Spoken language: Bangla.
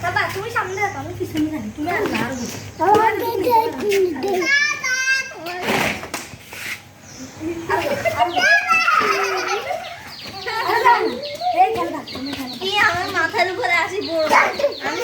বাবা তুমি সামনে রাখো আমি পিছনে রাখি তুমি আর আমার মাথার উপরে আসি বড় আমি